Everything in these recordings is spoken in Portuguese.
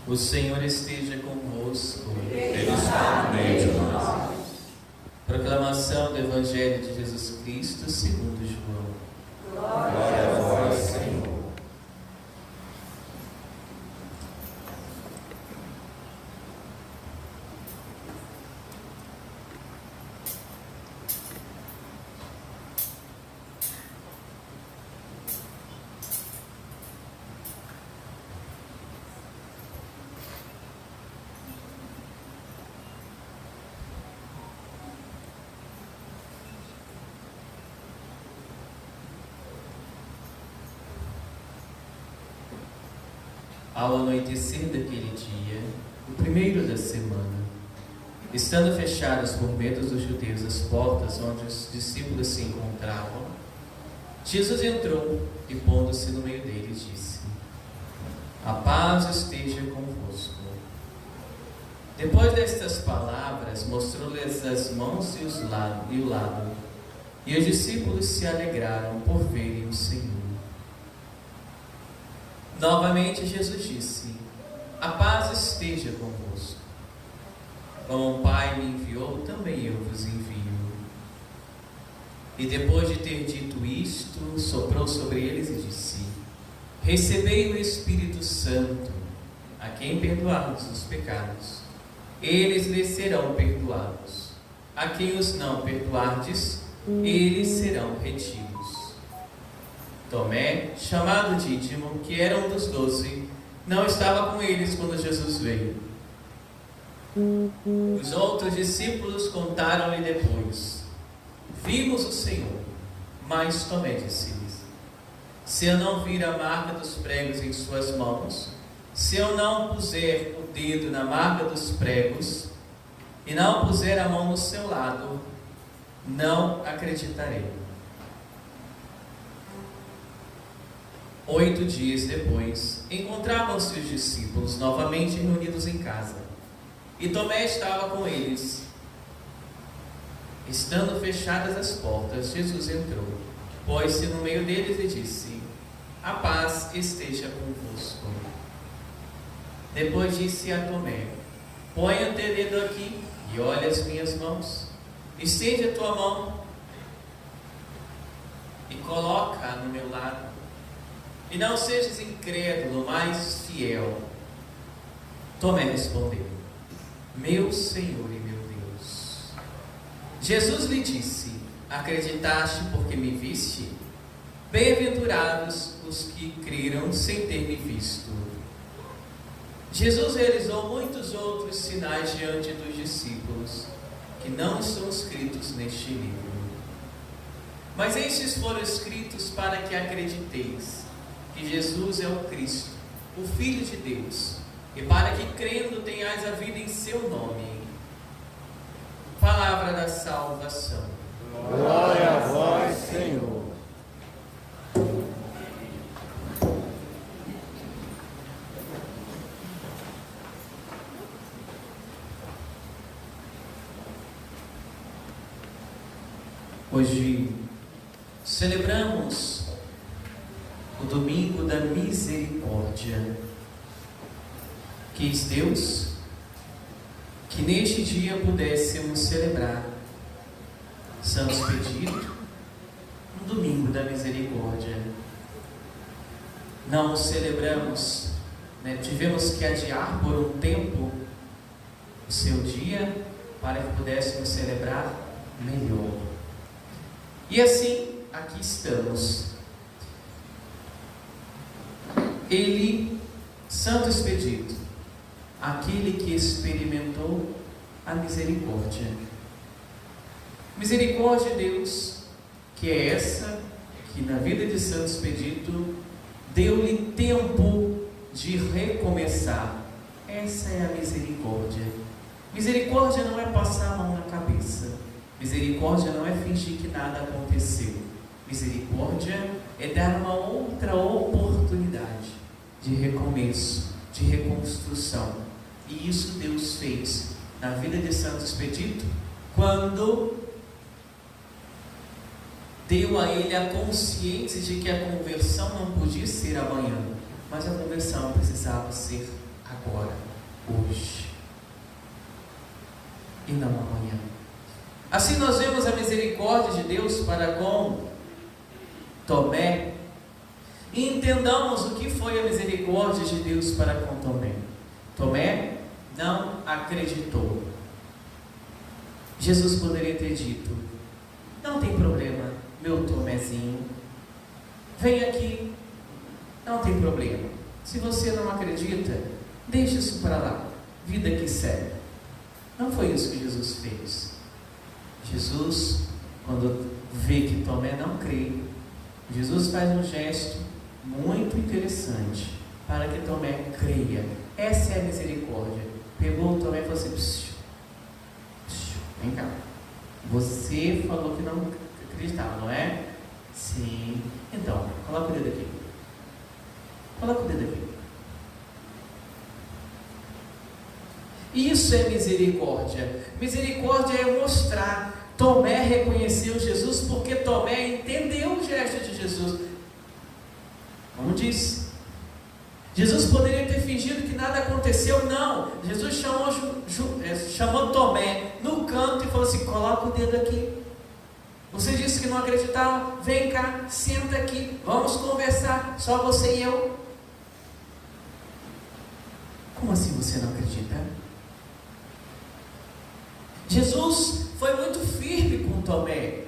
O Senhor esteja convosco. Ele está no meio de nós. Proclamação do Evangelho de Jesus Cristo segundo João. Glória a vós, Senhor. Ao anoitecer daquele dia, o primeiro da semana, estando fechadas por medo dos judeus as portas onde os discípulos se encontravam, Jesus entrou e, pondo-se no meio deles, disse: A paz esteja convosco. Depois destas palavras, mostrou-lhes as mãos e o lado, e os discípulos se alegraram por verem o Senhor. Novamente Jesus disse: A paz esteja convosco. Como o Pai me enviou, também eu vos envio. E depois de ter dito isto, soprou sobre eles e disse: Recebei o Espírito Santo. A quem perdoarmos os pecados, eles lhes serão perdoados. A quem os não perdoardes, eles serão retidos. Tomé, chamado Dídimo, que era um dos 12, não estava com eles quando Jesus veio. Os outros discípulos contaram-lhe depois: Vimos o Senhor. Mas Tomé disse-lhes: Se eu não vir a marca dos pregos em suas mãos, se eu não puser o dedo na marca dos pregos e não puser a mão no seu lado, não acreditarei. 8 dias depois, encontravam-se os discípulos novamente reunidos em casa, e Tomé estava com eles. Estando fechadas as portas, Jesus entrou, pôs-se no meio deles e disse: A paz esteja convosco. Depois disse a Tomé: Põe o teu dedo aqui e olha as minhas mãos. Estende a tua mão e coloca-a no meu lado. E não sejas incrédulo, mas fiel. Tomé respondeu: Meu Senhor e meu Deus. Jesus lhe disse: Acreditaste porque me viste? Bem-aventurados os que creram sem ter me visto. Jesus realizou muitos outros sinais diante dos discípulos, que não estão escritos neste livro. Mas estes foram escritos para que acrediteis que Jesus é o Cristo, o Filho de Deus, e para que crendo tenhais a vida em seu nome. Palavra da salvação. Glória a vós, Senhor. Hoje celebramos o domingo da misericórdia. Quis Deus que neste dia pudéssemos celebrar Santo Expedito, um domingo da misericórdia. Não celebramos, tivemos que adiar por um tempo o seu dia para que pudéssemos celebrar melhor. E assim, aqui estamos. Ele, Santo Expedito, aquele que experimentou a misericórdia. Misericórdia de Deus, que é essa que na vida de Santo Expedito deu-lhe tempo de recomeçar. Essa é a misericórdia. Misericórdia não é passar a mão na cabeça. Misericórdia não é fingir que nada aconteceu. Misericórdia é dar uma outra oportunidade de recomeço, de reconstrução. E isso Deus fez na vida de Santo Expedito, quando deu a ele a consciência de que a conversão não podia ser amanhã, mas a conversão precisava ser agora. e não amanhã. Assim nós vemos a misericórdia de Deus para com Tomé. E entendamos o que foi a misericórdia de Deus para com Tomé. Tomé não acreditou. Jesus poderia ter dito: não tem problema, meu Tomézinho, vem aqui, não tem problema. Se você não acredita, deixa isso para lá, vida que segue. Não foi isso que Jesus fez. Jesus, quando vê que Tomé não crê, Jesus faz um gesto muito interessante para que Tomé creia. Essa é a misericórdia. Pegou o Tomé e falou assim: vem cá, você falou que não acreditava, não é? Sim. Então, coloca o dedo aqui. Coloca o dedo aqui. Isso é misericórdia. Misericórdia é mostrar. Tomé reconheceu Jesus porque Tomé entendeu o gesto de Jesus. Como disse, Jesus poderia ter fingido que nada aconteceu. Não. Jesus chamou Tomé no canto e falou assim: coloca o dedo aqui. Você disse que não acreditava? Vem cá, senta aqui, vamos conversar, só você e eu. Como assim você não acredita? Jesus foi muito firme com Tomé.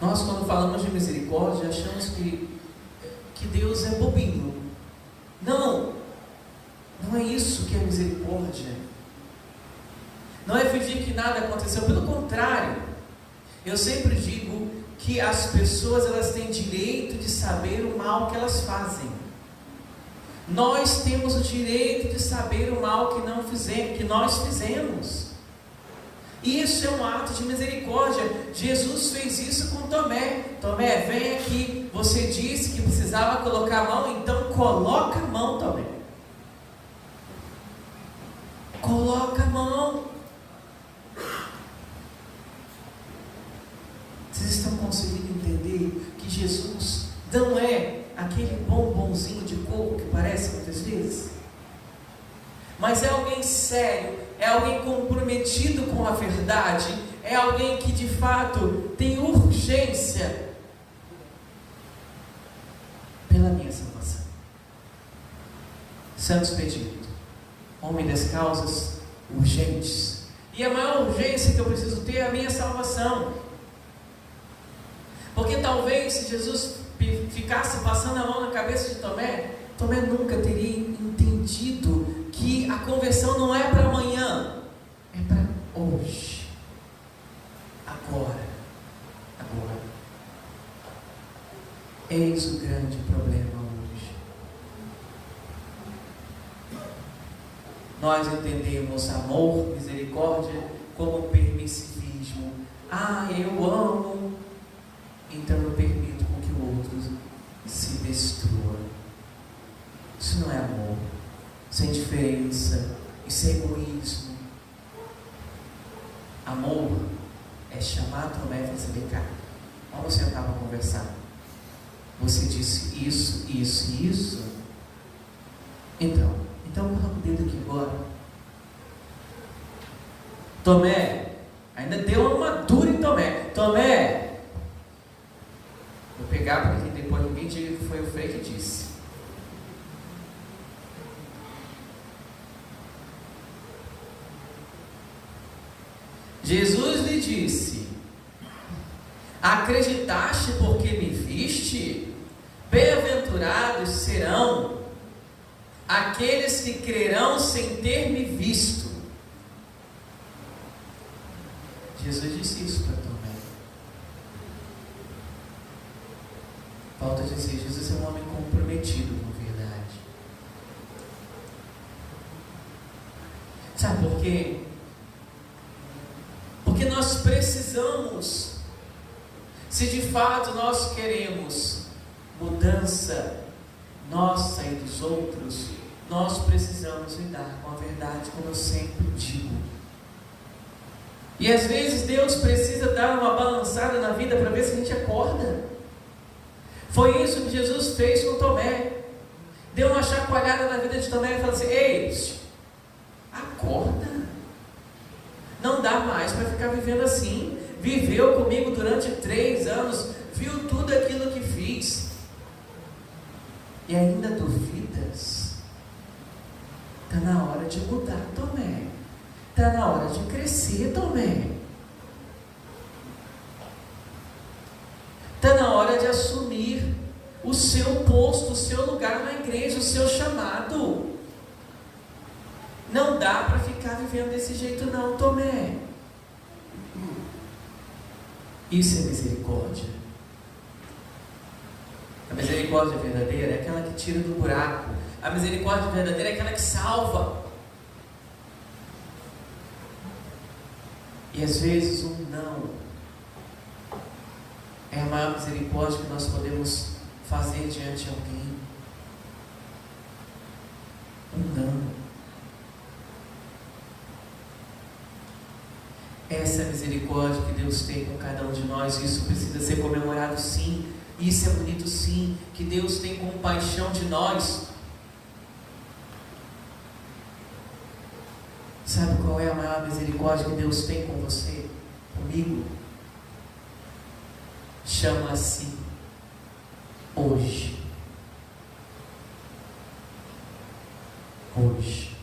Nós, quando falamos de misericórdia, achamos que Deus é bobinho. Não é isso que é misericórdia. Não é fingir que nada aconteceu. Pelo contrário, eu sempre digo que as pessoas, elas têm direito de saber o mal que elas fazem. Nós temos o direito de saber o mal que nós fizemos. Isso é um ato de misericórdia. Jesus fez isso com Tomé. Tomé, vem aqui. Você disse que precisava colocar a mão, então coloca a mão, Tomé. Coloca a mão. Vocês estão conseguindo entender que Jesus não é aquele bombonzinho de coco que parece muitas vezes? Mas é alguém sério, é alguém comprometido com a verdade, é alguém que de fato tem urgência pela minha salvação. Santos Expedito, homem das causas urgentes. E a maior urgência que eu preciso ter é a minha salvação. Porque talvez se Jesus ficasse passando a mão na cabeça de Tomé, Tomé nunca teria entendido que a conversão não é para amanhã, é para hoje, agora. Eis o grande problema hoje. Nós entendemos amor, misericórdia como permissivismo. Eu amo, então eu permito com que o outro se destrua. Isso não é amor. Isso é indiferença. Isso é egoísmo. Amor é chamar Tomé e fazer: vem cá, vamos sentar para conversar. Você disse isso, isso e isso. Então coloca o dedo aqui agora. Tomé, ainda deu uma dura em Tomé. Tomé, vou pegar porque depois ninguém diga que foi o Frei que disse. Jesus lhe disse: acreditaste porque me viste? Bem-aventurados serão aqueles que crerão sem ter me visto. Jesus disse isso para Tomé. Volto a dizer, Jesus é um homem comprometido com a verdade. Sabe por quê? Porque nós precisamos, se de fato nós queremos mudança nossa e dos outros, nós precisamos lidar com a verdade, como eu sempre digo. E às vezes Deus precisa dar uma balançada na vida para ver se a gente acorda. Foi isso que Jesus fez com Tomé. Deu uma chacoalhada na vida de Tomé e falou assim: ei, Acorda. Não dá mais para ficar vivendo assim. Viveu comigo durante 3 anos, viu tudo aquilo que fiz, e ainda duvidas? Está na hora de mudar, Tomé. Está na hora de crescer, Tomé. Está na hora de assumir o seu posto, o seu lugar na igreja, o seu chamado. Não dá para ficar vivendo desse jeito não, Tomé. Isso é misericórdia. A misericórdia verdadeira é aquela que tira do buraco. A misericórdia verdadeira é aquela que salva. E às vezes um não é a maior misericórdia que nós podemos fazer diante de alguém. Um não. Essa é a misericórdia que Deus tem com cada um de nós. Isso precisa ser comemorado, sim. Isso é bonito, sim. Que Deus tem compaixão de nós. Sabe qual é a maior misericórdia que Deus tem com você? Comigo? Chama-se hoje. Hoje.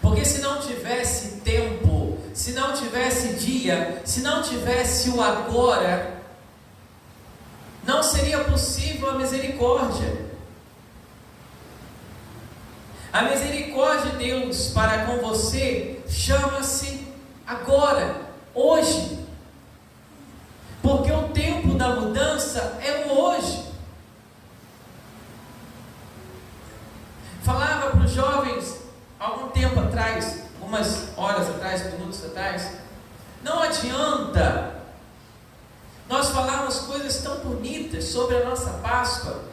Porque se não tivesse tempo, se não tivesse dia, se não tivesse o agora, não seria possível a misericórdia. A misericórdia de Deus para com você chama-se agora, hoje. Porque o tempo da mudança é o hoje. Falava para os jovens algum tempo atrás, umas horas atrás, minutos atrás, não adianta nós falarmos coisas tão bonitas sobre a nossa Páscoa.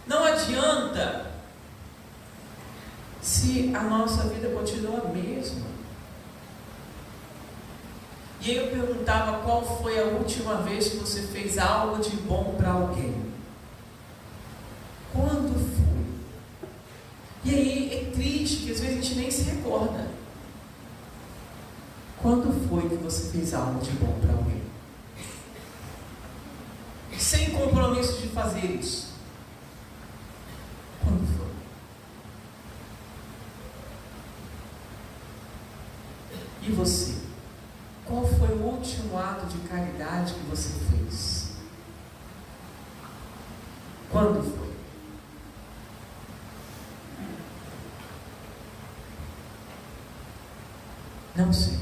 Não adianta se a nossa vida continua a mesma. E aí eu perguntava: qual foi a última vez que você fez algo de bom para alguém? Quando foi? E aí é triste que às vezes a gente nem se recorda. Quando foi que você fez algo de bom para alguém? Sem compromisso de fazer isso. Quando foi? E você? Qual foi o último ato de caridade que você fez? Quando foi? Não sei.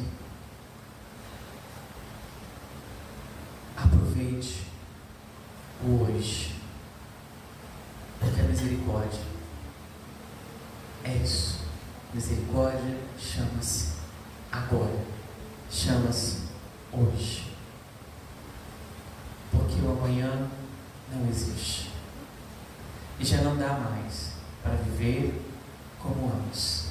Aproveite o hoje. Porque a misericórdia é isso. Misericórdia chama-se agora. Chama-se hoje. Porque o amanhã não existe. E já não dá mais para viver como antes.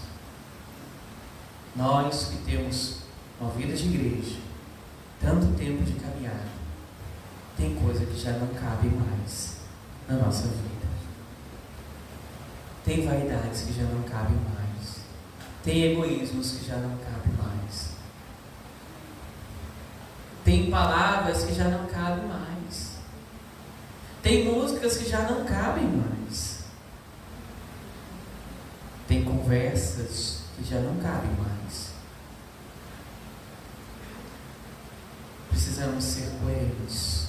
Nós que temos uma vida de igreja, tanto tempo de caminhada, tem coisa que já não cabe mais na nossa vida. Tem vaidades que já não cabem mais. Tem egoísmos que já não cabem mais. Tem palavras que já não cabem mais. Tem músicas que já não cabem mais. Tem conversas que já não cabem mais. Precisamos ser coerentes.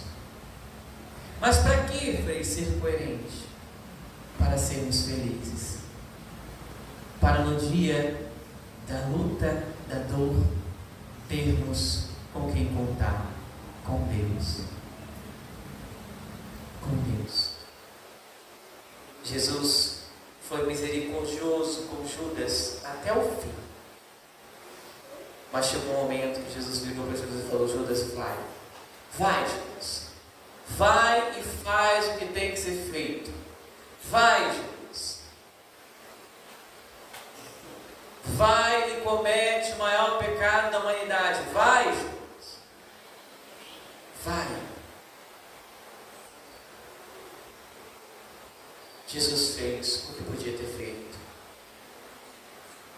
Mas para que, Frei, ser coerente? Para sermos felizes. Para no dia da luta, da dor, termos com quem contar. Com Deus. Com Deus. Jesus foi misericordioso com Judas até o fim. Mas chegou um momento que Jesus virou para Judas e falou: Judas, vai. Vai, Judas. Vai e faz o que tem que ser feito. Vai, Judas. Vai e comete o maior pecado da humanidade. Vai, Judas. Vai. Jesus fez o que podia ter feito.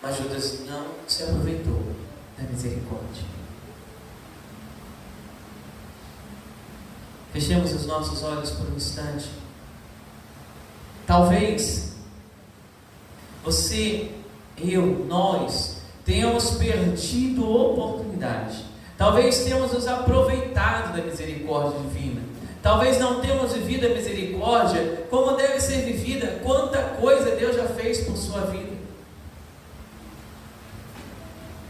Mas Judas não se aproveitou da misericórdia. Fechemos os nossos olhos por um instante. Talvez você, eu, nós tenhamos perdido a oportunidade. Talvez tenhamos nos aproveitado da misericórdia divina. Talvez não tenhamos vivido a misericórdia como deve ser vivida. Quanta coisa Deus já fez por sua vida.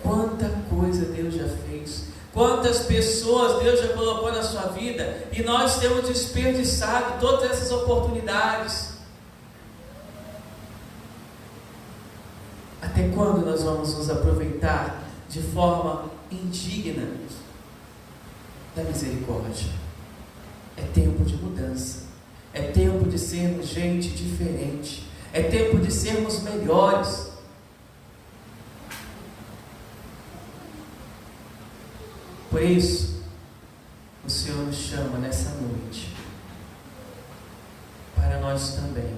Quanta coisa Deus já fez. Quantas pessoas Deus já colocou na sua vida. E nós temos desperdiçado todas essas oportunidades. Até quando nós vamos nos aproveitar de forma indigna da misericórdia? É tempo de mudança. É tempo de sermos gente diferente. É tempo de sermos melhores. Por isso, o Senhor nos chama nessa noite para nós também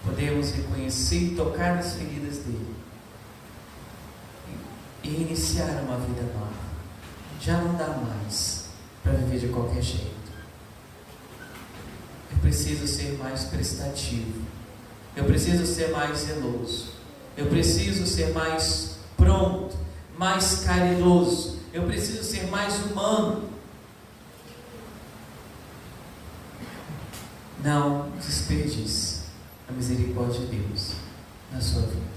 podemos reconhecer e tocar nas feridas dele e iniciar uma vida nova. Já não dá mais para viver de qualquer jeito. Eu preciso ser mais prestativo. Eu preciso ser mais zeloso. Eu preciso ser mais pronto, mais caridoso. Eu preciso ser mais humano. Não desperdice a misericórdia de Deus na sua vida.